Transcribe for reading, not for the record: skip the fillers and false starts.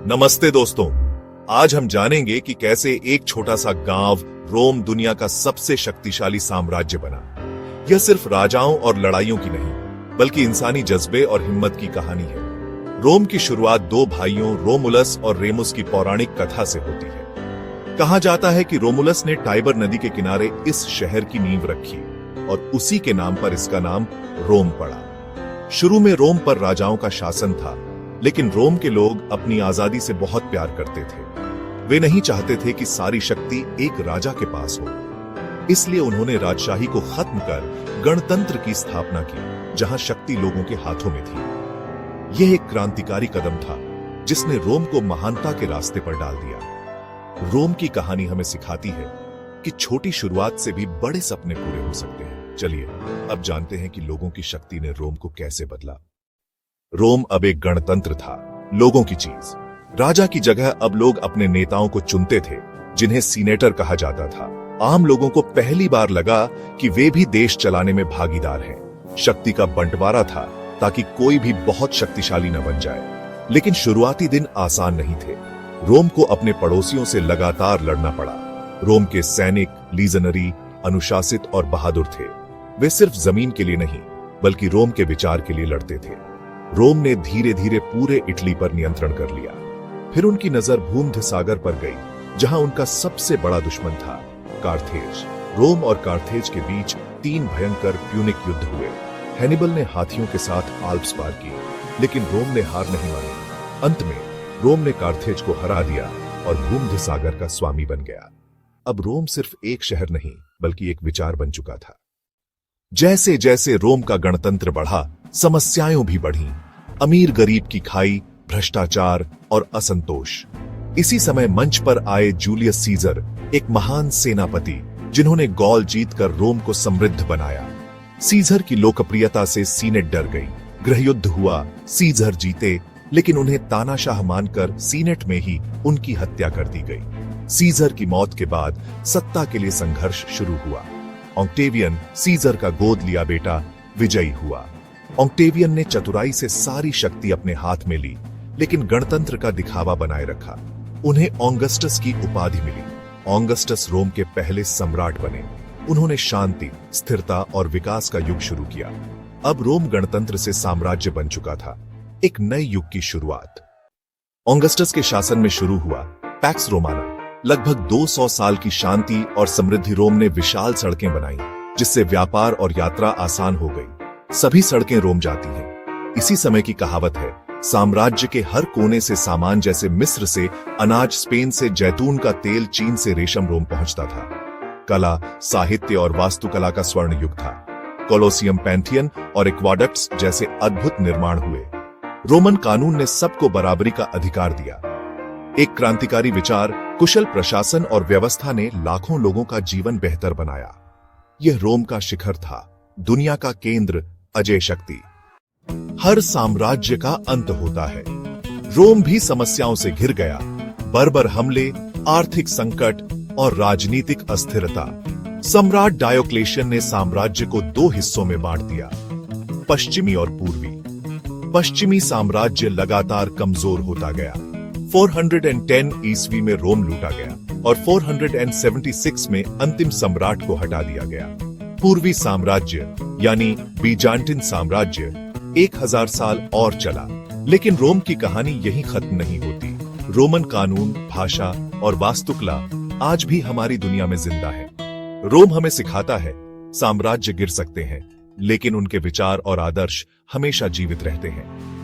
नमस्ते दोस्तों, आज हम जानेंगे कि कैसे एक छोटा सा गांव रोम दुनिया का सबसे शक्तिशाली साम्राज्य बना। यह सिर्फ राजाओं और लड़ाइयों की नहीं, बल्कि इंसानी जज्बे और हिम्मत की कहानी है। रोम की शुरुआत दो भाइयों रोमुलस और रेमुस की पौराणिक कथा से होती है। कहा जाता है कि रोमुलस ने टाइबर नदी के किनारे इस शहर की नींव रखी और उसी के नाम पर इसका नाम रोम पड़ा। शुरू में रोम पर राजाओं का शासन था, लेकिन रोम के लोग अपनी आजादी से बहुत प्यार करते थे। वे नहीं चाहते थे कि सारी शक्ति एक राजा के पास हो, इसलिए उन्होंने राजशाही को खत्म कर गणतंत्र की स्थापना की, जहां शक्ति लोगों के हाथों में थी। यह एक क्रांतिकारी कदम था जिसने रोम को महानता के रास्ते पर डाल दिया। रोम की कहानी हमें सिखाती है कि छोटी शुरुआत से भी बड़े सपने पूरे हो सकते हैं। चलिए अब जानते हैं कि लोगों की शक्ति ने रोम को कैसे बदला। रोम अब एक गणतंत्र था, लोगों की चीज। राजा की जगह अब लोग अपने नेताओं को चुनते थे, जिन्हें सीनेटर कहा जाता था। आम लोगों को पहली बार लगा कि वे भी देश चलाने में भागीदार हैं। शक्ति का बंटवारा था ताकि कोई भी बहुत शक्तिशाली न बन जाए। लेकिन शुरुआती दिन आसान नहीं थे। रोम को अपने पड़ोसियों से लगातार लड़ना पड़ा। रोम के सैनिक लीजनरी, अनुशासित और बहादुर थे। वे सिर्फ जमीन के लिए नहीं, बल्कि रोम के विचार के लिए लड़ते थे। रोम ने धीरे धीरे पूरे इटली पर नियंत्रण कर लिया। फिर उनकी नजर भूमध्य सागर पर गई, जहां उनका सबसे बड़ा दुश्मन था कार्थेज। रोम और कार्थेज के बीच 3 भयंकर प्यूनिक युद्ध हुए। हैनिबल ने हाथियों के साथ आल्प्स पार किए, लेकिन रोम ने हार नहीं मानी। अंत में रोम ने कार्थेज को हरा दिया और भूमध्य सागर का स्वामी बन गया। अब रोम सिर्फ एक शहर नहीं, बल्कि एक विचार बन चुका था। जैसे जैसे रोम का गणतंत्र बढ़ा, समस्याएं भी बढ़ीं। अमीर गरीब की खाई, भ्रष्टाचार और असंतोष। इसी समय मंच पर आए जूलियस सीजर, एक महान सेनापति जिन्होंने गॉल जीतकर रोम को समृद्ध बनाया। सीजर की लोकप्रियता से सीनेट डर गई। गृहयुद्ध हुआ, सीजर जीते, लेकिन उन्हें तानाशाह मानकर सीनेट में ही उनकी हत्या कर दी गई। सीजर की मौत के बाद सत्ता के लिए संघर्ष शुरू हुआ। ऑक्टेवियन, सीजर का गोद लिया बेटा, विजयी हुआ। ऑक्टेवियन ने चतुराई से सारी शक्ति अपने हाथ में ली, लेकिन गणतंत्र का दिखावा बनाए रखा। उन्हें ऑगस्टस की उपाधि मिली। ऑगस्टस रोम के पहले सम्राट बने। उन्होंने शांति, स्थिरता और विकास का युग शुरू किया। अब रोम गणतंत्र से साम्राज्य बन चुका था, एक नए युग की शुरुआत। ऑगस्टस के शासन में शुरू हुआ पैक्स रोमाना। लगभग 200 साल की शांति और समृद्धि। रोम ने विशाल सड़कें बनाई, जिससे व्यापार और यात्रा आसान हो गई। सभी सड़कें रोम जाती हैं। इसी समय की कहावत है, साम्राज्य के हर कोने से सामान, जैसे मिस्र से अनाज, स्पेन से जैतून का तेल, चीन से रेशम, रोम पहुंचता था। कला, साहित्य और वास्तुकला का स्वर्ण युग था। कोलोसियम, पैंथियन और एक्वाडक्ट्स जैसे अद्भुत निर्माण हुए। रोमन कानून ने सबको बराबरी का अधिकार दिया। एक क्रांतिकारी विचार, कुशल प्रशासन और व्यवस्था ने लाखों लोगों का जीवन बेहतर बनाया। यह रोम का शिखर था, दुनिया का केंद्र, अजय शक्ति। हर साम्राज्य का अंत होता है। रोम भी समस्याओं से घिर गया। बर्बर हमले, आर्थिक संकट और राजनीतिक अस्थिरता। सम्राट डायोक्लेशियन ने साम्राज्य को 2 हिस्सों में बांट दिया, पश्चिमी और पूर्वी। पश्चिमी साम्राज्य लगातार कमजोर होता गया। 410 ईस्वी में रोम लूटा गया और 476 में अंतिम सम्राट को हटा दिया गया। पूर्वी साम्राज्य यानी बीजांटिन साम्राज्य 1000 साल और चला। लेकिन रोम की कहानी यहीं खत्म नहीं होती। रोमन कानून, भाषा और वास्तुकला आज भी हमारी दुनिया में जिंदा है। रोम हमें सिखाता है, साम्राज्य गिर सकते हैं, लेकिन उनके विचार और आदर्श हमेशा जीवित रहते हैं।